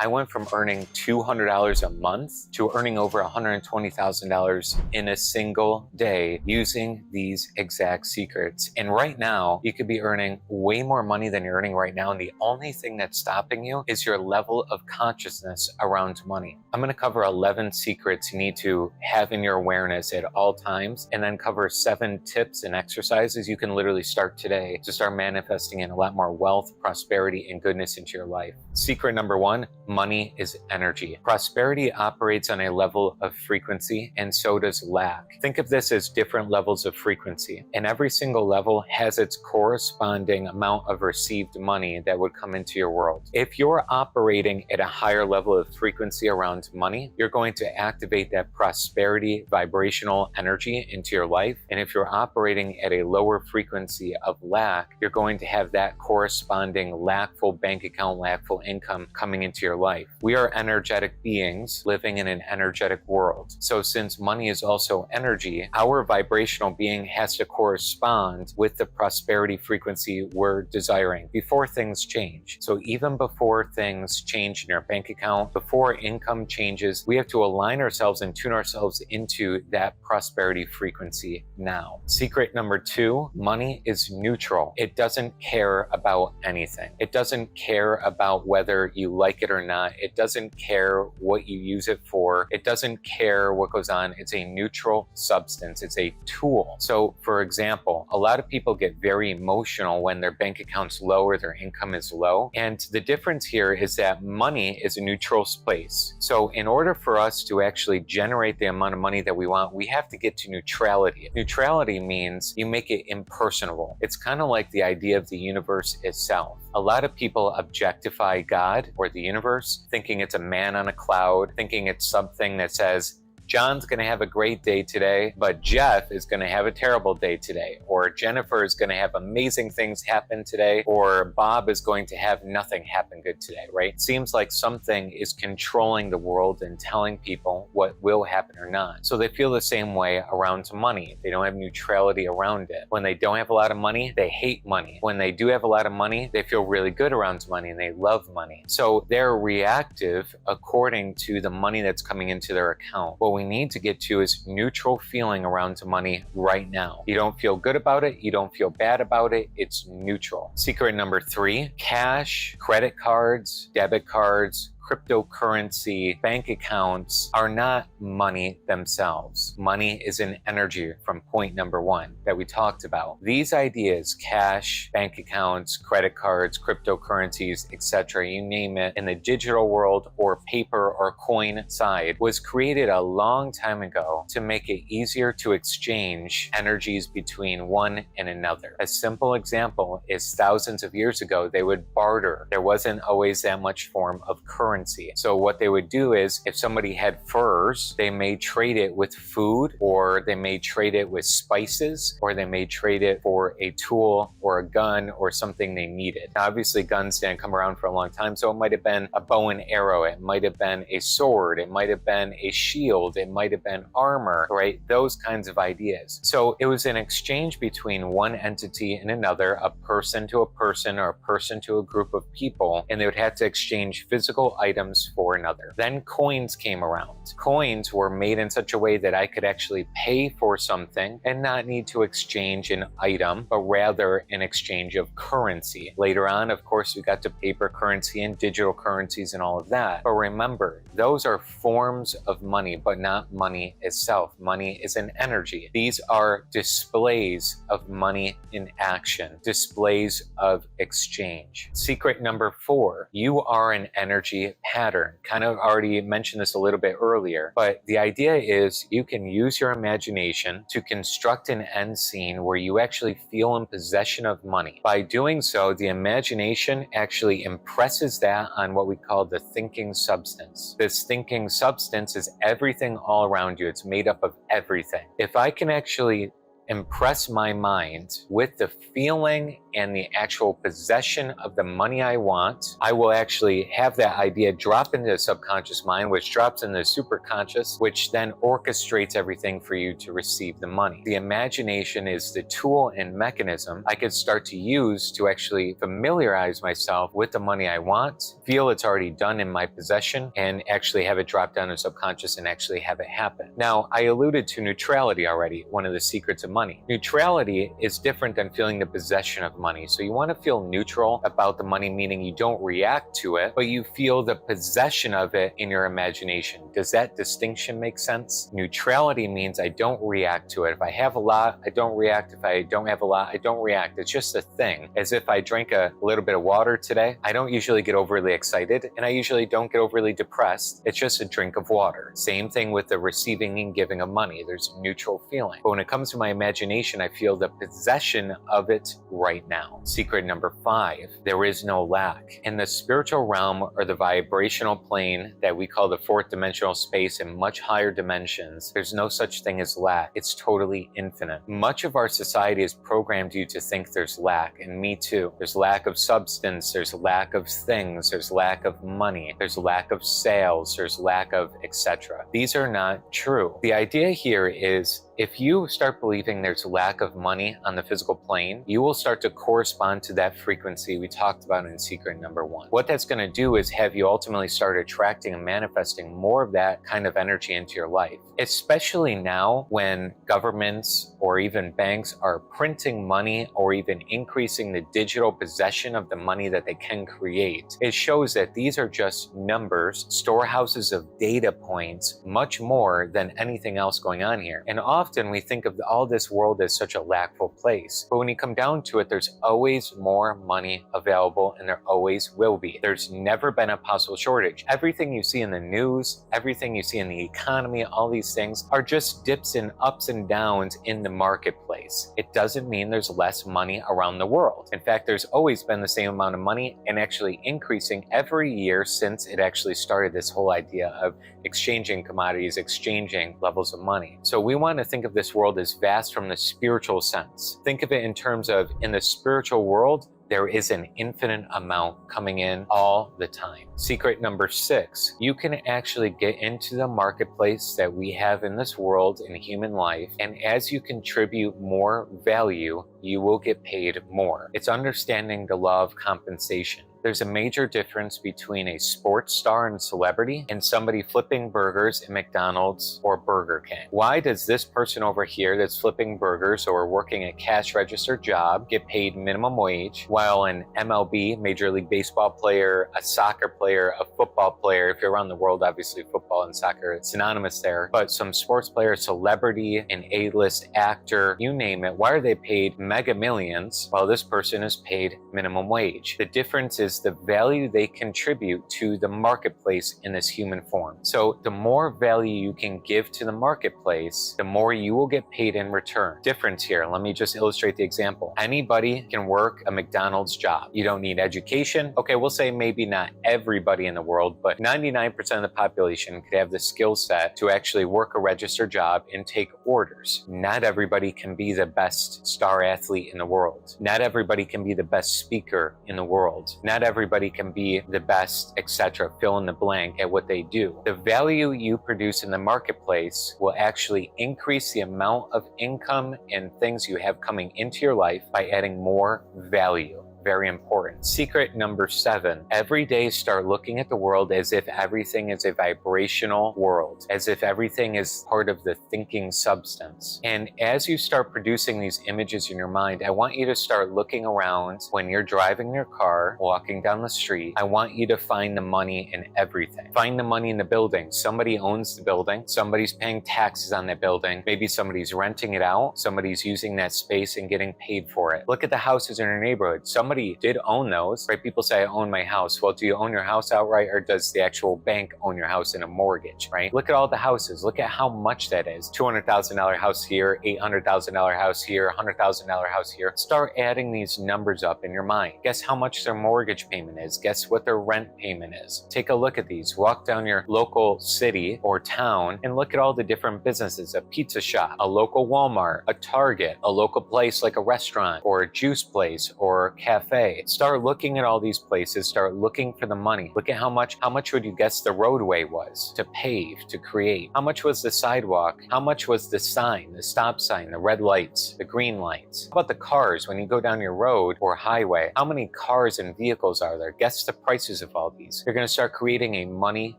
I went from earning $200 a month to earning over $120,000 in a single day using these exact secrets. And right now, you could be earning way more money than you're earning right now. And the only thing that's stopping you is your level of consciousness around money. I'm going to cover 11 secrets you need to have in your awareness at all times, and then cover 7 tips and exercises you can literally start today to start manifesting in a lot more wealth, prosperity, and goodness into your life. Secret number 1, money is energy. Prosperity operates on a level of frequency, and so does lack. Think of this as different levels of frequency, and every single level has its corresponding amount of received money that would come into your world. If you're operating at a higher level of frequency around money, you're going to activate that prosperity vibrational energy into your life. And if you're operating at a lower frequency of lack, you're going to have that corresponding lackful bank account, lackful income coming into your life. We are energetic beings living in an energetic world. So since money is also energy, our vibrational being has to correspond with the prosperity frequency we're desiring before things change. So even before things change in your bank account, before income changes, we have to align ourselves and tune ourselves into that prosperity frequency now. Secret number 2, money is neutral. It doesn't care about anything. It doesn't care about whether you like it or not. It doesn't care what you use it for. It doesn't care what goes on. It's a neutral substance. It's a tool. So for example, a lot of people get very emotional when their bank account's low or their income is low. And the difference here is that money is a neutral place. So in order for us to actually generate the amount of money that we want, we have to get to neutrality. Neutrality means you make it impersonable. It's kind of like the idea of the universe itself. A lot of people objectify God or the universe, thinking it's a man on a cloud, thinking it's something that says, John's going to have a great day today, but Jeff is going to have a terrible day today. Or Jennifer is going to have amazing things happen today. Or Bob is going to have nothing happen good today, right? Seems like something is controlling the world and telling people what will happen or not. So they feel the same way around money. They don't have neutrality around it. When they don't have a lot of money, they hate money. When they do have a lot of money, they feel really good around money and they love money. So they're reactive according to the money that's coming into their account. What we need to get to is neutral feeling around money right now. You don't feel good about it. You don't feel bad about it. It's neutral. Secret number 3, cash, credit cards, debit cards, cryptocurrency, bank accounts are not money themselves. Money is an energy from point number 1 that we talked about. These ideas, cash, bank accounts, credit cards, cryptocurrencies, etc., you name it, in the digital world or paper or coin side, was created a long time ago to make it easier to exchange energies between one and another. A simple example is thousands of years ago, they would barter. There wasn't always that much form of currency. So what they would do is, if somebody had furs, they may trade it with food, or they may trade it with spices, or they may trade it for a tool or a gun or something they needed. Now, obviously, guns didn't come around for a long time, so it might have been a bow and arrow, it might have been a sword, it might have been a shield, it might have been armor, right? Those kinds of ideas. So it was an exchange between one entity and another, a person to a person or a person to a group of people, and they would have to exchange physical items for another. Then coins came around. Coins were made in such a way that I could actually pay for something and not need to exchange an item, but rather an exchange of currency. Later on, of course, we got to paper currency and digital currencies and all of that. But remember, those are forms of money, but not money itself. Money is an energy. These are displays of money in action, displays of exchange. Secret number 4, you are an energy pattern. Kind of already mentioned this a little bit earlier, but the idea is you can use your imagination to construct an end scene where you actually feel in possession of money. By doing so, the imagination actually impresses that on what we call the thinking substance. This thinking substance is everything all around you. It's made up of everything. If I can actually impress my mind with the feeling and the actual possession of the money I want, I will actually have that idea drop into the subconscious mind, which drops into the superconscious, which then orchestrates everything for you to receive the money. The imagination is the tool and mechanism I could start to use to actually familiarize myself with the money I want, feel it's already done in my possession, and actually have it drop down to subconscious and actually have it happen. Now, I alluded to neutrality already, one of the secrets of money. Neutrality is different than feeling the possession of money. So you want to feel neutral about the money, meaning you don't react to it, but you feel the possession of it in your imagination. Does that distinction make sense? Neutrality means I don't react to it. If I have a lot, I don't react. If I don't have a lot, I don't react. It's just a thing. As if I drank a little bit of water today, I don't usually get overly excited, and I usually don't get overly depressed. It's just a drink of water. Same thing with the receiving and giving of money. There's neutral feeling. But when it comes to my imagination, I feel the possession of it right now. Secret number 5, there is no lack. In the spiritual realm, or the vibrational plane that we call the 4th dimensional space and much higher dimensions, there's no such thing as lack. It's totally infinite. Much of our society has programmed you to think there's lack, and me too. There's lack of substance, there's lack of things, there's lack of money, there's lack of sales, there's lack of etc. These are not true. The idea here is, if you start believing there's lack of money on the physical plane, you will start to correspond to that frequency we talked about in secret number 1. What that's going to do is have you ultimately start attracting and manifesting more of that kind of energy into your life. Especially now when governments or even banks are printing money or even increasing the digital possession of the money that they can create. It shows that these are just numbers, storehouses of data points, much more than anything else going on here. And often we think of all this world as such a lackful place. But when you come down to it, there's always more money available, and there always will be. There's never been a possible shortage. Everything you see in the news, everything you see in the economy, all these things are just dips and ups and downs in the marketplace. It doesn't mean there's less money around the world. In fact, there's always been the same amount of money, and actually increasing every year since it actually started, this whole idea of exchanging commodities, exchanging levels of money. So we want to think of this world as vast from the spiritual sense. Think of it in terms of, in the spiritual world, there is an infinite amount coming in all the time. Secret number 6, you can actually get into the marketplace that we have in this world in human life, and as you contribute more value, you will get paid more. It's understanding the law of compensation. There's a major difference between a sports star and celebrity and somebody flipping burgers at McDonald's or Burger King. Why does this person over here that's flipping burgers or working a cash register job get paid minimum wage, while an MLB, Major League Baseball player, a soccer player, a football player, if you're around the world, obviously football and soccer, it's synonymous there, but some sports player, celebrity, an A-list actor, you name it, why are they paid mega millions while this person is paid minimum wage? The difference is the value they contribute to the marketplace in this human form. So the more value you can give to the marketplace, the more you will get paid in return. Difference here, let me just illustrate the example. Anybody can work a McDonald's job. You don't need education. Okay, we'll say maybe not everybody in the world, but 99% of the population could have the skill set to actually work a register job and take orders. Not everybody can be the best star athlete in the world. Not everybody can be the best speaker in the world. Not everybody can be the best, etc. Fill in the blank at what they do. The value you produce in the marketplace will actually increase the amount of income and things you have coming into your life by adding more value. Very important. Secret number 7, every day start looking at the world as if everything is a vibrational world, as if everything is part of the thinking substance. And as you start producing these images in your mind, I want you to start looking around when you're driving your car, walking down the street. I want you to find the money in everything. Find the money in the building. Somebody owns the building. Somebody's paying taxes on that building. Maybe somebody's renting it out. Somebody's using that space and getting paid for it. Look at the houses in your neighborhood. Somebody somebody did own those, right? People say, I own my house. Well, do you own your house outright, or does the actual bank own your house in a mortgage, right? Look at all the houses. Look at how much that is. $200,000 house here, $800,000 house here, $100,000 house here. Start adding these numbers up in your mind. Guess how much their mortgage payment is. Guess what their rent payment is. Take a look at these. Walk down your local city or town and look at all the different businesses. A pizza shop, a local Walmart, a Target, a local place like a restaurant or a juice place or a cafe. Start looking at all these places. Start looking for the money. Look at how much would you guess the roadway was to pave, to create? How much was the sidewalk? How much was the sign, the stop sign, the red lights, the green lights? How about the cars when you go down your road or highway? How many cars and vehicles are there? Guess the prices of all these. You're going to start creating a money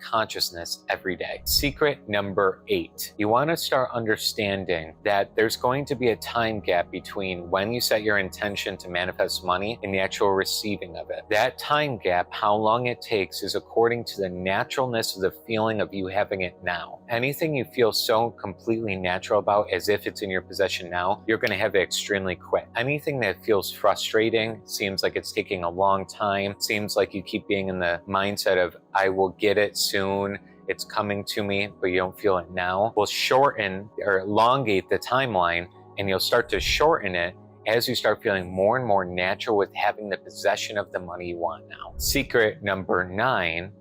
consciousness every day. Secret number 8. You want to start understanding that there's going to be a time gap between when you set your intention to manifest money and the actual receiving of it. That time gap, how long it takes, is according to the naturalness of the feeling of you having it now. Anything you feel so completely natural about as if it's in your possession now, you're going to have it extremely quick. Anything that feels frustrating, seems like it's taking a long time, seems like you keep being in the mindset of, I will get it soon, it's coming to me, but you don't feel it now, will shorten or elongate the timeline, and you'll start to shorten it as you start feeling more and more natural with having the possession of the money you want now. Secret number 9.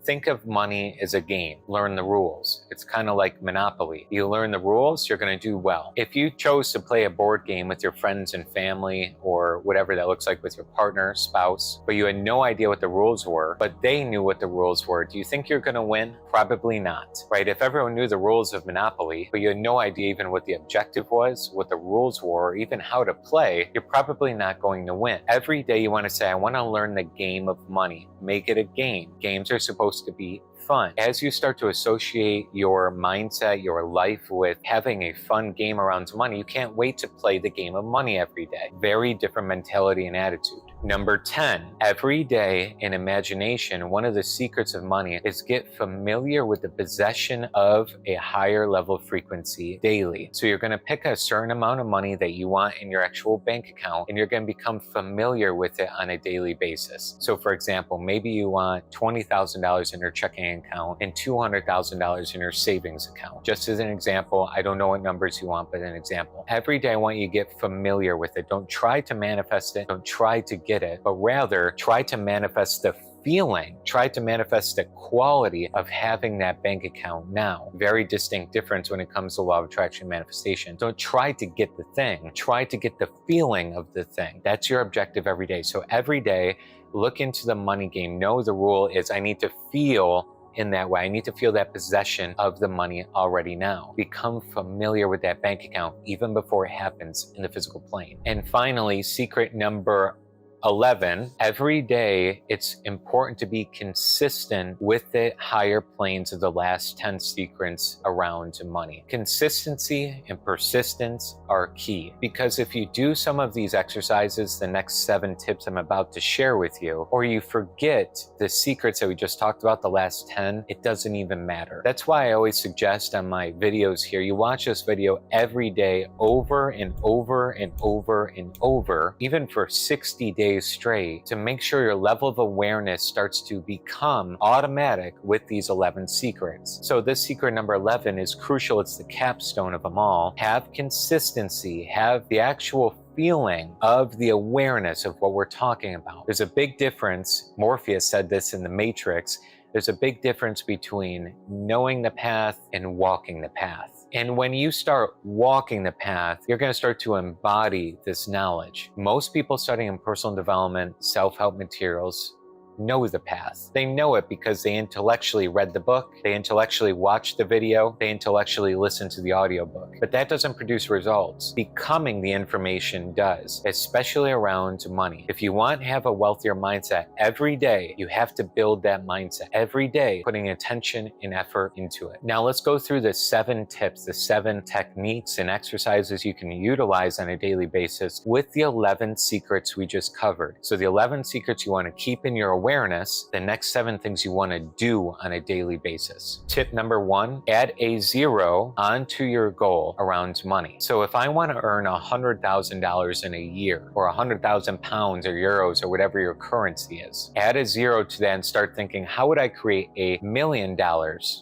Think of money as a game. Learn the rules. It's kind of like Monopoly. You learn the rules, you're going to do well. If you chose to play a board game with your friends and family or whatever that looks like with your partner, spouse, but you had no idea what the rules were, but they knew what the rules were, do you think you're going to win? Probably not, right? If everyone knew the rules of Monopoly, but you had no idea even what the objective was, what the rules were, or even how to play, you're probably not going to win. Every day you want to say, I want to learn the game of money. Make it a game. Games are supposed to be fun. As you start to associate your mindset, your life with having a fun game around money, you can't wait to play the game of money every day. Very different mentality and attitude. Number 10, every day in imagination, one of the secrets of money is get familiar with the possession of a higher level frequency daily. So you're going to pick a certain amount of money that you want in your actual bank account, and you're going to become familiar with it on a daily basis. So for example, maybe you want $20,000 in your checking account and $200,000 in your savings account. Just as an example, I don't know what numbers you want, but an example. Every day I want you to get familiar with it. Don't try to manifest it. Don't try to get it, but rather try to manifest the feeling, try to manifest the quality of having that bank account now. Very distinct difference when it comes to law of attraction manifestation. Don't try to get the thing, try to get the feeling of the thing. That's your objective every day. So every day, look into the money game. Know the rule is I need to feel in that way. I need to feel that possession of the money already now. Become familiar with that bank account even before it happens in the physical plane. And finally, secret number 11, every day it's important to be consistent with the higher planes of the last 10 secrets around money. Consistency and persistence are key, because if you do some of these exercises, the next 7 tips I'm about to share with you, or you forget the secrets that we just talked about, the last 10, it doesn't even matter. That's why I always suggest on my videos here, you watch this video every day over and over and over and over, even for 60 days straight, to make sure your level of awareness starts to become automatic with these 11 secrets. So this secret number 11 is crucial. It's the capstone of them all. Have consistency, have the actual feeling of the awareness of what we're talking about. There's a big difference. Morpheus said this in The Matrix. There's a big difference between knowing the path and walking the path. And when you start walking the path, you're going to start to embody this knowledge. Most people studying in personal development, self-help materials, know the path. They know it because they intellectually read the book, they intellectually watched the video, they intellectually listened to the audiobook. But that doesn't produce results. Becoming the information does, especially around money. If you want to have a wealthier mindset, every day you have to build that mindset. Every day, putting attention and effort into it. Now let's go through the 7 tips, the 7 techniques and exercises you can utilize on a daily basis with the 11 secrets we just covered. So the 11 secrets you want to keep in your awareness awareness the next 7 things you want to do on a daily basis. Tip number 1, add a 0 onto your goal around money. So if I want to earn $100,000 in a year, or 100,000 pounds or euros or whatever your currency is, add a 0 to that and start thinking, how would I create $1 million?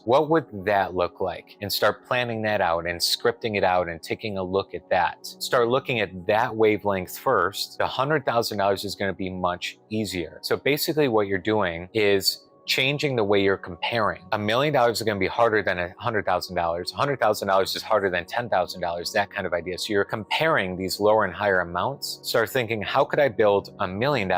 What would that look like? And start planning that out and scripting it out and taking a look at that. Start looking at that wavelength first. The $100,000 is going to be much easier. So basically what you're doing is changing the way you're comparing. $1 million is going to be harder than $100,000. $100,000 is harder than $10,000, that kind of idea. So you're comparing these lower and higher amounts. Start thinking, how could I build $1 million? The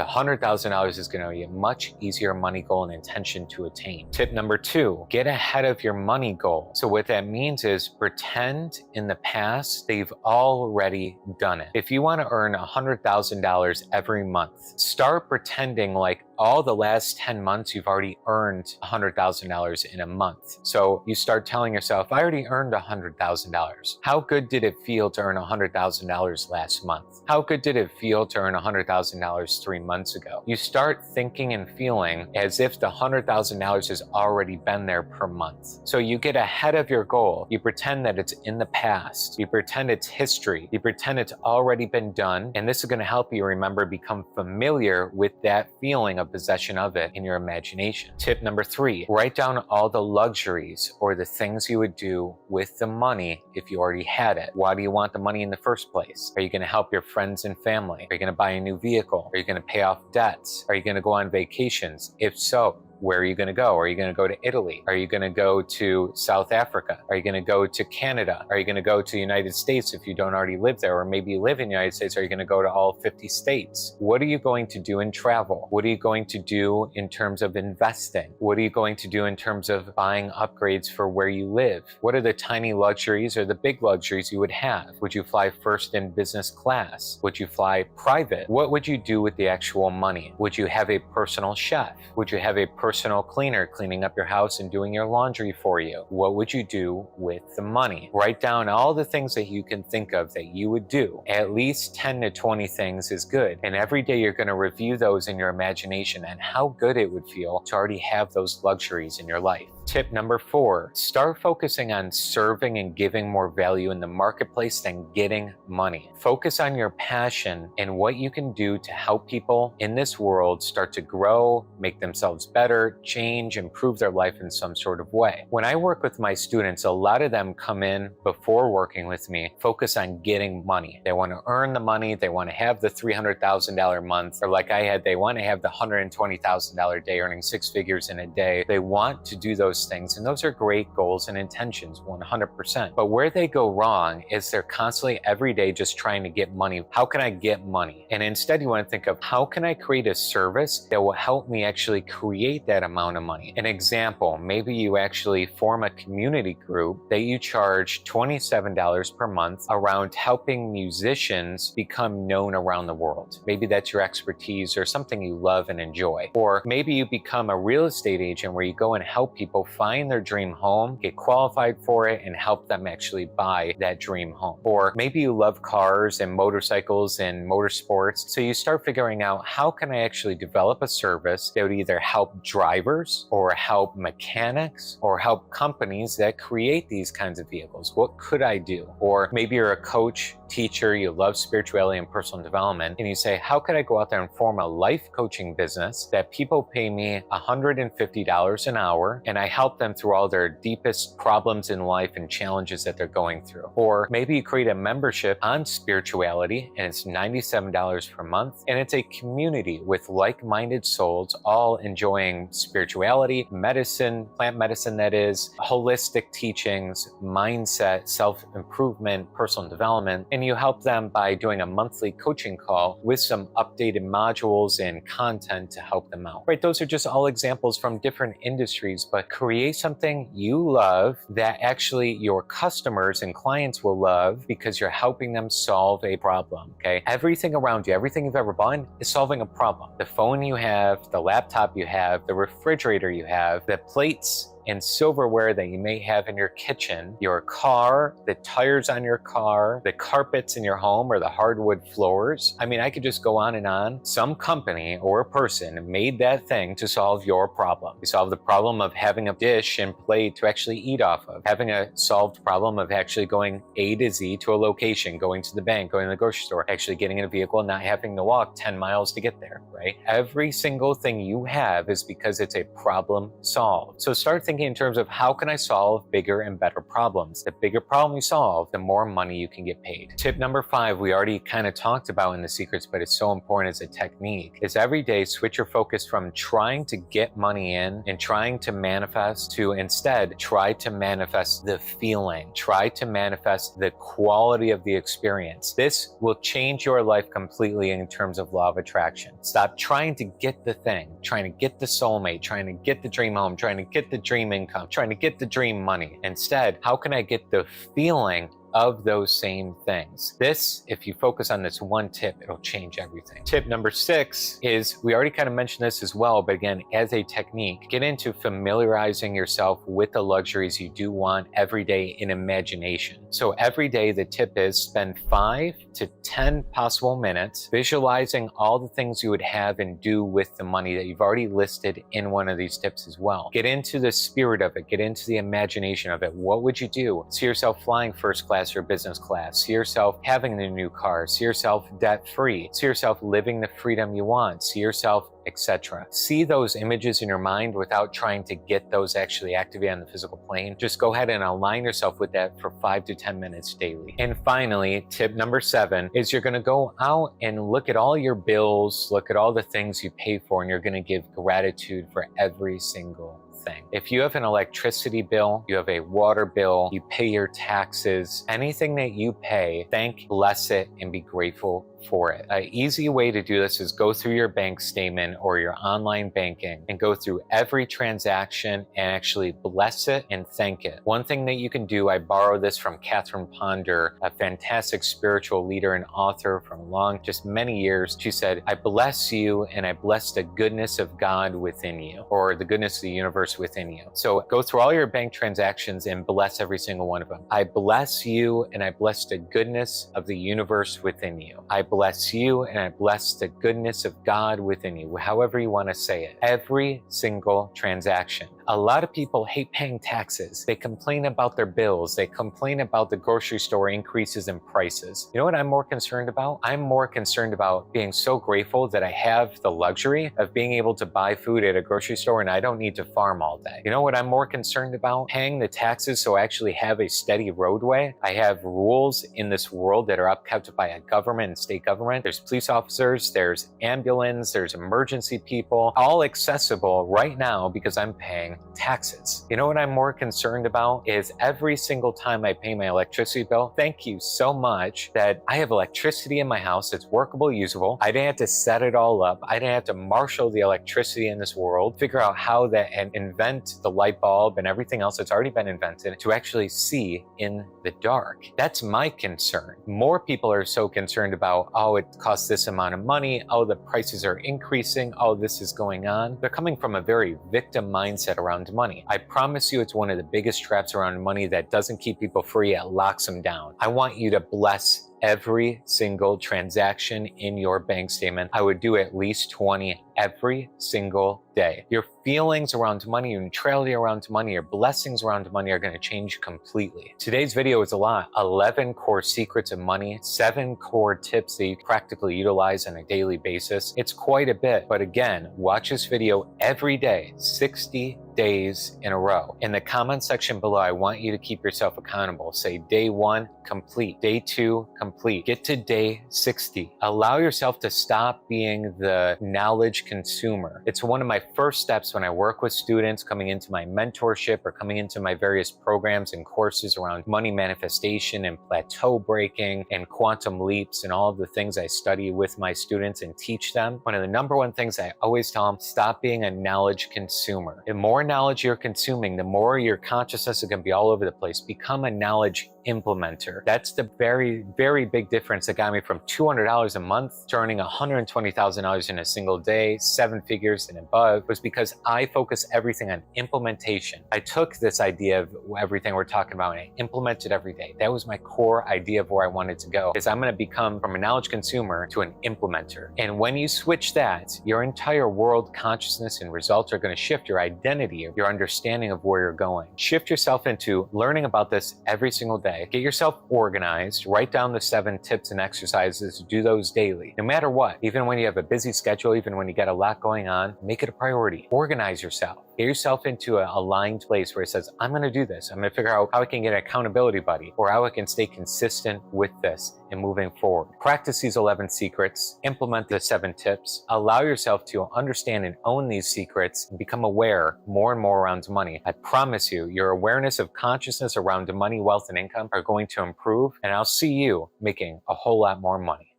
$100,000 is going to be a much easier money goal and intention to attain. Tip number 2, get ahead of your money goal. So what that means is pretend in the past that you've already done it. If you want to earn $100,000 every month, start pretending like all the last 10 months you've already earned $100,000 in a month. So you start telling yourself, I already earned $100,000. How good did it feel to earn $100,000 last month? How good did it feel to earn $100,000 3 months ago? You start thinking and feeling as if the $100,000 has already been there per month. So you get ahead of your goal. You pretend that it's in the past. You pretend it's history. You pretend it's already been done. And this is going to help you become familiar with that feeling of possession of it in your imagination. Tip number 3, write down all the luxuries or the things you would do with the money if you already had it. Why do you want the money in the first place? Are you going to help your friends and family? Are you going to buy a new vehicle? Are you going to pay off debts? Are you going to go on vacations? If so, where are you going to go? Are you going to go to Italy? Are you going to go to South Africa? Are you going to go to Canada? Are you going to go to the United States if you don't already live there? Or maybe you live in the United States. Are you going to go to all 50 states? What are you going to do in travel? What are you going to do in terms of investing? What are you going to do in terms of buying upgrades for where you live? What are the tiny luxuries or the big luxuries you would have? Would you fly first in business class? Would you fly private? What would you do with the actual money? Would you have a personal chef? Would you have a personal cleaner cleaning up your house and doing your laundry for you? What would you do with the money? Write down all the things that you can think of that you would do. At least 10 to 20 things is good. And every day you're going to review those in your imagination and how good it would feel to already have those luxuries in your life. Tip number 4, start focusing on serving and giving more value in the marketplace than getting money. Focus on your passion and what you can do to help people in this world start to grow, make themselves better, change, improve their life in some sort of way. When I work with my students, a lot of them come in before working with me, focus on getting money. They want to earn the money, they want to have the $300,000 month, or like I had, they want to have the $120,000 day, earning 6 figures in a day. They want to do those things, and those are great goals and intentions, 100%. But where they go wrong is they're constantly every day just trying to get money. How can I get money? And instead you want to think of, how can I create a service that will help me actually create that amount of money? An example, maybe you actually form a community group that you charge $27 per month around helping musicians become known around the world. Maybe that's your expertise or something you love and enjoy. Or maybe you become a real estate agent where you go and help people find their dream home, get qualified for it, and help them actually buy that dream home. Or maybe you love cars and motorcycles and motorsports, so you start figuring out, how can I actually develop a service that would either help drivers or help mechanics or help companies that create these kinds of vehicles? What could I do? Or maybe you're a coach, teacher, you love spirituality and personal development, and you say, how could I go out there and form a life coaching business that people pay me $150 an hour and I help them through all their deepest problems in life and challenges that they're going through? Or maybe you create a membership on spirituality and it's $97 per month, and it's a community with like-minded souls all enjoying spirituality, medicine, plant medicine that is, holistic teachings, mindset, self-improvement, personal development, and you help them by doing a monthly coaching call with some updated modules and content to help them out. Right? Those are just all examples from different industries, but create something you love that actually your customers and clients will love because you're helping them solve a problem. Okay? Everything around you, everything you've ever bought is solving a problem. The phone you have, the laptop you have, the refrigerator you have, the plates and silverware that you may have in your kitchen, your car, the tires on your car, the carpets in your home, or the hardwood floors. I mean, I could just go on and on. Some company or person made that thing to solve your problem. You solve the problem of having a dish and plate to actually eat off of, having a solved problem of actually going A to Z to a location, going to the bank, going to the grocery store, actually getting in a vehicle and not having to walk 10 miles to get there, right? Every single thing you have is because it's a problem solved. So start thinking in terms of how can I solve bigger and better problems? The bigger problem you solve, the more money you can get paid. Tip number 5, we already kind of talked about in the secrets, but it's so important as a technique, is every day switch your focus from trying to get money in and trying to manifest to instead try to manifest the feeling, try to manifest the quality of the experience. This will change your life completely in terms of law of attraction. Stop trying to get the thing, trying to get the soulmate, trying to get the dream home, trying to get the dream income, trying to get the dream money. Instead, how can I get the feeling of those same things? This, if you focus on this one tip, it'll change everything. Tip number 6 is, we already kind of mentioned this as well, but again, as a technique, get into familiarizing yourself with the luxuries you do want every day in imagination. So every day, the tip is spend 5 to 10 possible minutes visualizing all the things you would have and do with the money that you've already listed in one of these tips as well. Get into the spirit of it, get into the imagination of it. What would you do? See yourself flying first class or business class. See yourself having the new car. See yourself debt-free. See yourself living the freedom you want. See yourself, etc. See those images in your mind without trying to get those actually activated on the physical plane. Just go ahead and align yourself with that for 5 to 10 minutes daily. And finally, tip number 7 is you're going to go out and look at all your bills, look at all the things you pay for, and you're going to give gratitude for every single thing. If you have an electricity bill, you have a water bill, you pay your taxes, anything that you pay, thank, bless it, and be grateful for it. An easy way to do this is go through your bank statement or your online banking and go through every transaction and actually bless it and thank it. One thing that you can do, I borrowed this from Catherine Ponder, a fantastic spiritual leader and author from just many years. She said, I bless you and I bless the goodness of God within you, or the goodness of the universe within you. So go through all your bank transactions and bless every single one of them. I bless you and I bless the goodness of the universe within you. I bless you and I bless the goodness of God within you, however you want to say it. Every single transaction. A lot of people hate paying taxes. They complain about their bills. They complain about the grocery store increases in prices. You know what I'm more concerned about? I'm more concerned about being so grateful that I have the luxury of being able to buy food at a grocery store and I don't need to farm all day. You know what I'm more concerned about? Paying the taxes so I actually have a steady roadway. I have rules in this world that are upkept by a government and state government. There's police officers, there's ambulance, there's emergency people, all accessible right now because I'm paying taxes. You know what I'm more concerned about is every single time I pay my electricity bill, thank you so much that I have electricity in my house. It's workable, usable. I didn't have to set it all up. I didn't have to marshal the electricity in this world, figure out how that and invent the light bulb and everything else that's already been invented to actually see in the dark. That's my concern. More people are so concerned about, oh, it costs this amount of money. Oh, the prices are increasing. Oh, this is going on. They're coming from a very victim mindset around money. I promise you it's one of the biggest traps around money that doesn't keep people free, it locks them down. I want you to bless every single transaction in your bank statement. I would do at least 20 every single day. Your feelings around money, your neutrality around money, your blessings around money are going to change completely. Today's video is a lot. 11 core secrets of money, 7 core tips that you practically utilize on a daily basis. It's quite a bit, but again, watch this video every day, 60 days in a row. In the comment section below, I want you to keep yourself accountable. Say day 1, complete. Day 2, complete. Get to day 60. Allow yourself to stop being the knowledge consumer. It's one of my first steps when I work with students coming into my mentorship or coming into my various programs and courses around money manifestation and plateau breaking and quantum leaps and all of the things I study with my students and teach them. One of the number one things I always tell them, stop being a knowledge consumer. The more knowledge you're consuming, the more your consciousness is going to be all over the place. Become a knowledge implementer. That's the very, very big difference that got me from $200 a month to earning $120,000 in a single day, 7 figures and above, was because I focus everything on implementation. I took this idea of everything we're talking about and I implemented every day. That was my core idea of where I wanted to go, is I'm going to become from a knowledge consumer to an implementer. And when you switch that, your entire world, consciousness, and results are going to shift. Your identity, your understanding of where you're going. Shift yourself into learning about this every single day. Get yourself organized. Write down the 7 tips and exercises. Do those daily. No matter what, even when you have a busy schedule, even when you got a lot going on, make it a priority. Organize yourself. Get yourself into an aligned place where it says, I'm going to do this. I'm going to figure out how I can get an accountability buddy, or how I can stay consistent with this and moving forward. Practice these 11 secrets, implement the 7 tips, allow yourself to understand and own these secrets and become aware more and more around money. I promise you, your awareness of consciousness around money, wealth, and income are going to improve, and I'll see you making a whole lot more money.